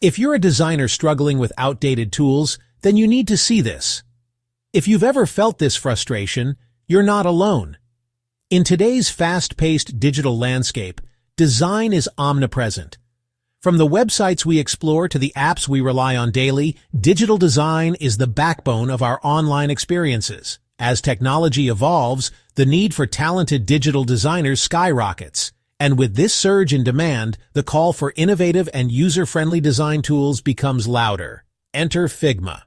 If you're a designer struggling with outdated tools, then you need to see this. If you've ever felt this frustration, you're not alone. In today's fast-paced digital landscape, design is omnipresent. From the websites we explore to the apps we rely on daily, digital design is the backbone of our online experiences. As technology evolves, the need for talented digital designers skyrockets. And with this surge in demand, the call for innovative and user-friendly design tools becomes louder. Enter Figma.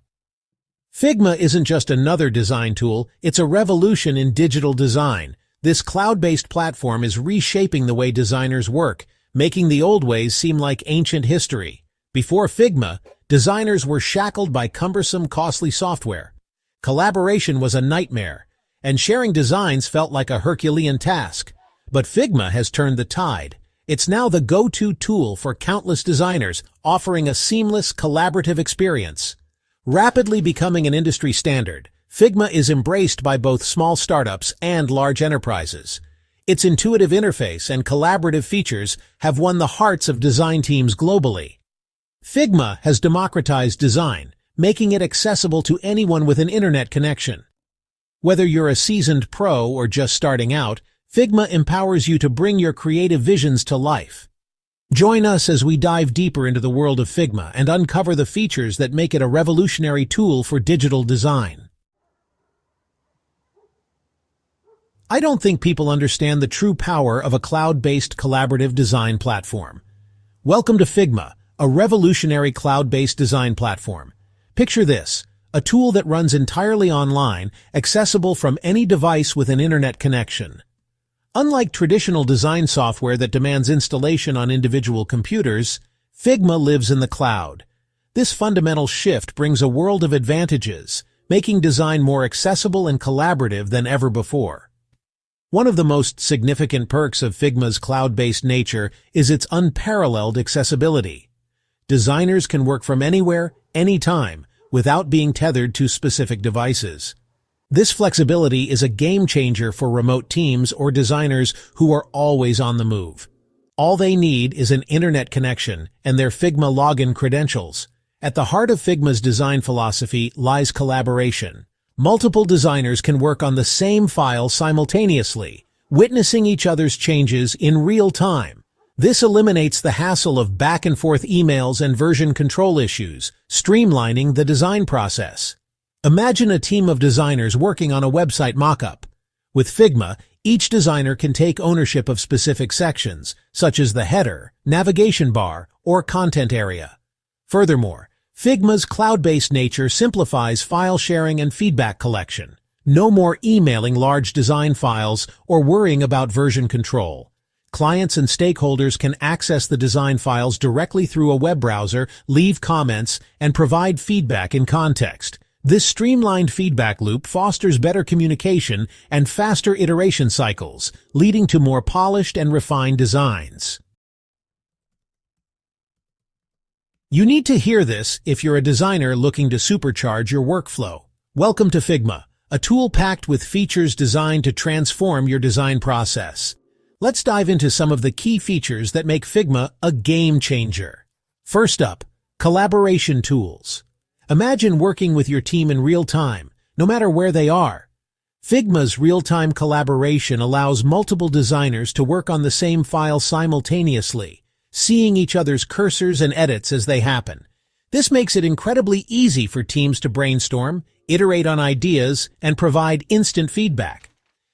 Figma isn't just another design tool, it's a revolution in digital design. This cloud-based platform is reshaping the way designers work, making the old ways seem like ancient history. Before Figma, designers were shackled by cumbersome, costly software. Collaboration was a nightmare, and sharing designs felt like a Herculean task. But Figma has turned the tide. It's now the go-to tool for countless designers, offering a seamless, collaborative experience. Rapidly becoming an industry standard, Figma is embraced by both small startups and large enterprises. Its intuitive interface and collaborative features have won the hearts of design teams globally. Figma has democratized design, making it accessible to anyone with an internet connection. Whether you're a seasoned pro or just starting out, Figma empowers you to bring your creative visions to life. Join us as we dive deeper into the world of Figma and uncover the features that make it a revolutionary tool for digital design. I don't think people understand the true power of a cloud-based collaborative design platform. Welcome to Figma, a revolutionary cloud-based design platform. Picture this, a tool that runs entirely online, accessible from any device with an internet connection. Unlike traditional design software that demands installation on individual computers, Figma lives in the cloud. This fundamental shift brings a world of advantages, making design more accessible and collaborative than ever before. One of the most significant perks of Figma's cloud-based nature is its unparalleled accessibility. Designers can work from anywhere, anytime, without being tethered to specific devices. This flexibility is a game-changer for remote teams or designers who are always on the move. All they need is an internet connection and their Figma login credentials. At the heart of Figma's design philosophy lies collaboration. Multiple designers can work on the same file simultaneously, witnessing each other's changes in real time. This eliminates the hassle of back-and-forth emails and version control issues, streamlining the design process. Imagine a team of designers working on a website mockup. With Figma, each designer can take ownership of specific sections, such as the header, navigation bar, or content area. Furthermore, Figma's cloud-based nature simplifies file sharing and feedback collection. No more emailing large design files or worrying about version control. Clients and stakeholders can access the design files directly through a web browser, leave comments, and provide feedback in context. This streamlined feedback loop fosters better communication and faster iteration cycles, leading to more polished and refined designs. You need to hear this if you're a designer looking to supercharge your workflow. Welcome to Figma, a tool packed with features designed to transform your design process. Let's dive into some of the key features that make Figma a game changer. First up, collaboration tools. Imagine working with your team in real time, no matter where they are. Figma's real-time collaboration allows multiple designers to work on the same file simultaneously, seeing each other's cursors and edits as they happen. This makes it incredibly easy for teams to brainstorm, iterate on ideas, and provide instant feedback.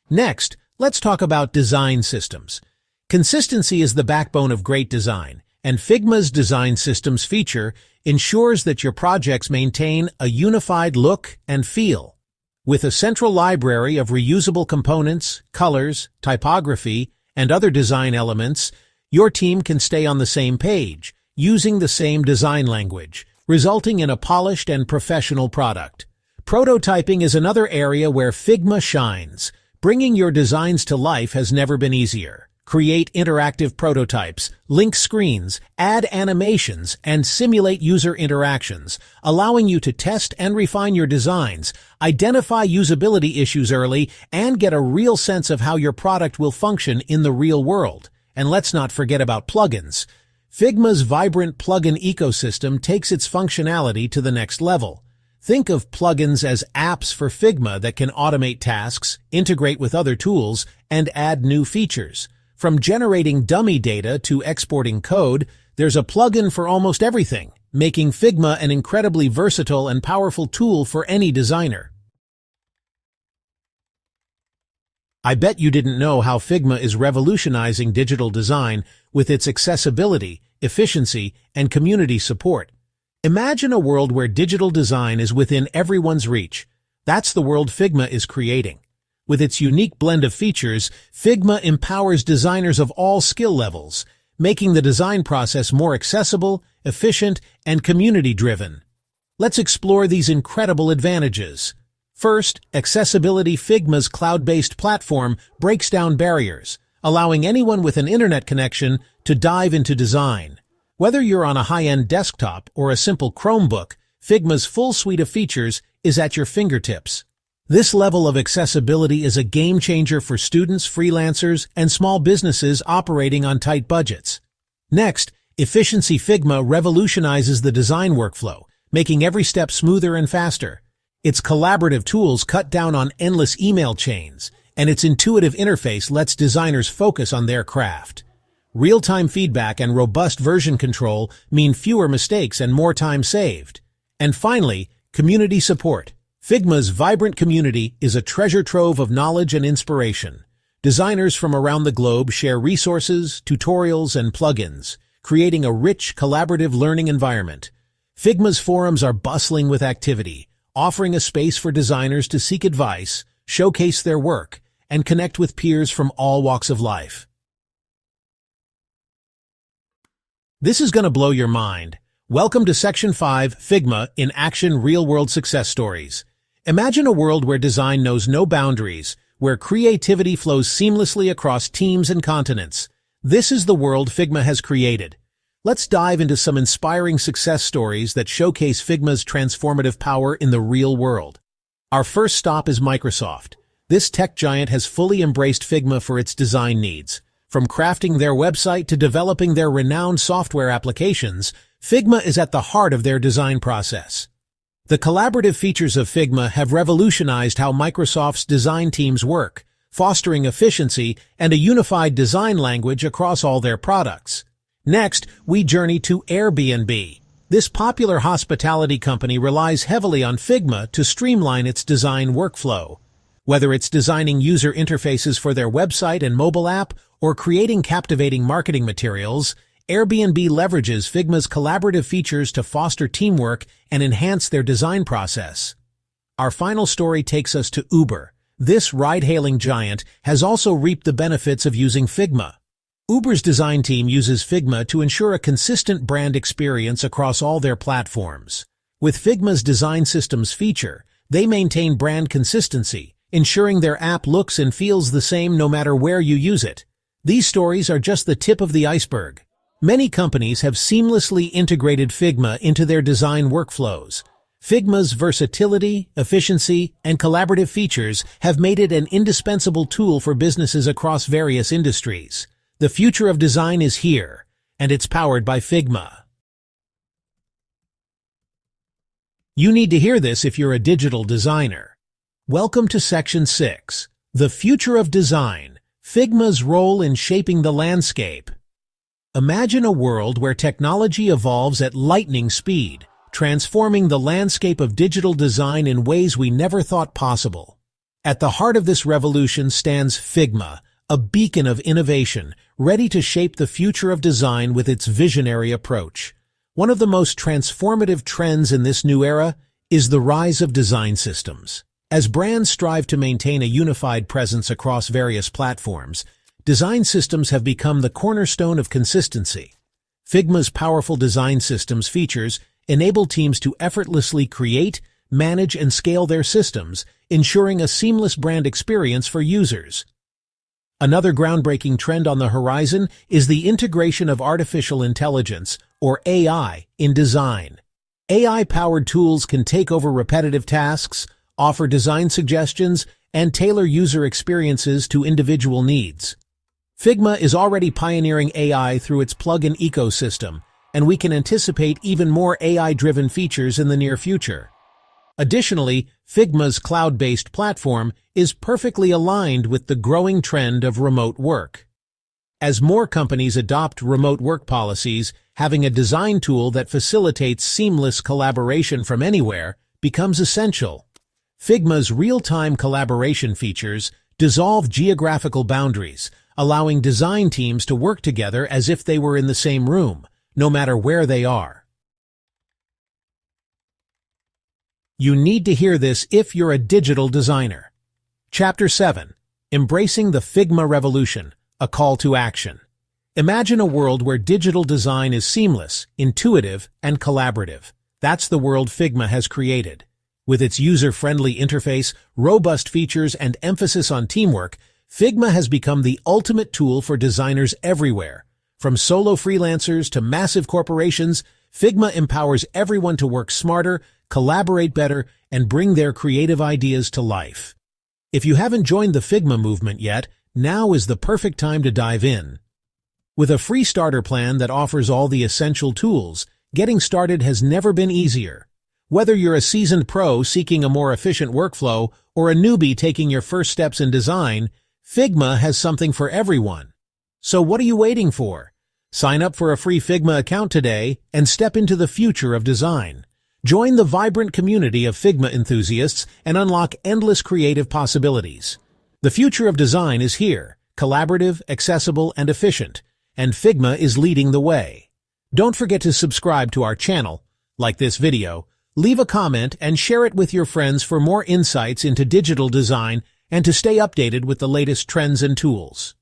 Next, let's talk about design systems. Consistency is the backbone of great design, and Figma's design systems feature ensures that your projects maintain a unified look and feel. With a central library of reusable components, colors, typography, and other design elements, your team can stay on the same page, using the same design language, resulting in a polished and professional product. Prototyping is another area where Figma shines. Bringing your designs to life has never been easier. Create interactive prototypes, link screens, add animations, and simulate user interactions, allowing you to test and refine your designs, identify usability issues early, and get a real sense of how your product will function in the real world. And let's not forget about plugins. Figma's vibrant plugin ecosystem takes its functionality to the next level. Think of plugins as apps for Figma that can automate tasks, integrate with other tools, and add new features. From generating dummy data to exporting code, there's a plugin for almost everything, making Figma an incredibly versatile and powerful tool for any designer. I bet you didn't know how Figma is revolutionizing digital design with its accessibility, efficiency, and community support. Imagine a world where digital design is within everyone's reach. That's the world Figma is creating. With its unique blend of features, Figma empowers designers of all skill levels, making the design process more accessible, efficient, and community-driven. Let's explore these incredible advantages. First, accessibility. Figma's cloud-based platform breaks down barriers, allowing anyone with an internet connection to dive into design. Whether you're on a high-end desktop or a simple Chromebook, Figma's full suite of features is at your fingertips. This level of accessibility is a game-changer for students, freelancers, and small businesses operating on tight budgets. Next, efficiency. Figma revolutionizes the design workflow, making every step smoother and faster. Its collaborative tools cut down on endless email chains, and its intuitive interface lets designers focus on their craft. Real-time feedback and robust version control mean fewer mistakes and more time saved. And finally, community support. Figma's vibrant community is a treasure trove of knowledge and inspiration. Designers from around the globe share resources, tutorials, and plugins, creating a rich, collaborative learning environment. Figma's forums are bustling with activity, offering a space for designers to seek advice, showcase their work, and connect with peers from all walks of life. This is going to blow your mind. Welcome to Section 5, Figma in Action: Real-World Success Stories. Imagine a world where design knows no boundaries, where creativity flows seamlessly across teams and continents. This is the world Figma has created. Let's dive into some inspiring success stories that showcase Figma's transformative power in the real world. Our first stop is Microsoft. This tech giant has fully embraced Figma for its design needs. From crafting their website to developing their renowned software applications, Figma is at the heart of their design process. The collaborative features of Figma have revolutionized how Microsoft's design teams work, fostering efficiency and a unified design language across all their products. Next, we journey to Airbnb. This popular hospitality company relies heavily on Figma to streamline its design workflow. Whether it's designing user interfaces for their website and mobile app or creating captivating marketing materials, Airbnb leverages Figma's collaborative features to foster teamwork and enhance their design process. Our final story takes us to Uber. This ride-hailing giant has also reaped the benefits of using Figma. Uber's design team uses Figma to ensure a consistent brand experience across all their platforms. With Figma's design systems feature, they maintain brand consistency, ensuring their app looks and feels the same no matter where you use it. These stories are just the tip of the iceberg. Many companies have seamlessly integrated Figma into their design workflows. Figma's versatility, efficiency, and collaborative features have made it an indispensable tool for businesses across various industries. The future of design is here, and it's powered by Figma. You need to hear this if you're a digital designer. Welcome to Section 6, The Future of Design, Figma's Role in Shaping the Landscape. Imagine a world where technology evolves at lightning speed, transforming the landscape of digital design in ways we never thought possible. At the heart of this revolution stands Figma, a beacon of innovation, ready to shape the future of design with its visionary approach. One of the most transformative trends in this new era is the rise of design systems. As brands strive to maintain a unified presence across various platforms, design systems have become the cornerstone of consistency. Figma's powerful design systems features enable teams to effortlessly create, manage, and scale their systems, ensuring a seamless brand experience for users. Another groundbreaking trend on the horizon is the integration of artificial intelligence, or AI, in design. AI-powered tools can take over repetitive tasks, offer design suggestions, and tailor user experiences to individual needs. Figma is already pioneering AI through its plugin ecosystem, and we can anticipate even more AI-driven features in the near future. Additionally, Figma's cloud-based platform is perfectly aligned with the growing trend of remote work. As more companies adopt remote work policies, having a design tool that facilitates seamless collaboration from anywhere becomes essential. Figma's real-time collaboration features dissolve geographical boundaries, allowing design teams to work together as if they were in the same room, no matter where they are. You need to hear this if you're a digital designer. Chapter 7. Embracing the Figma Revolution, a call to action. Imagine a world where digital design is seamless, intuitive, and collaborative. That's the world Figma has created. With its user-friendly interface, robust features, and emphasis on teamwork, Figma has become the ultimate tool for designers everywhere. From solo freelancers to massive corporations, Figma empowers everyone to work smarter, collaborate better, and bring their creative ideas to life. If you haven't joined the Figma movement yet, now is the perfect time to dive in. With a free starter plan that offers all the essential tools, getting started has never been easier. Whether you're a seasoned pro seeking a more efficient workflow or a newbie taking your first steps in design, Figma has something for everyone. So what are you waiting for? Sign up for a free Figma account today and step into the future of design. Join the vibrant community of Figma enthusiasts and unlock endless creative possibilities. The future of design is here, collaborative, accessible, and efficient, and Figma is leading the way. Don't forget to subscribe to our channel, like this video, leave a comment, and share it with your friends for more insights into digital design and to stay updated with the latest trends and tools.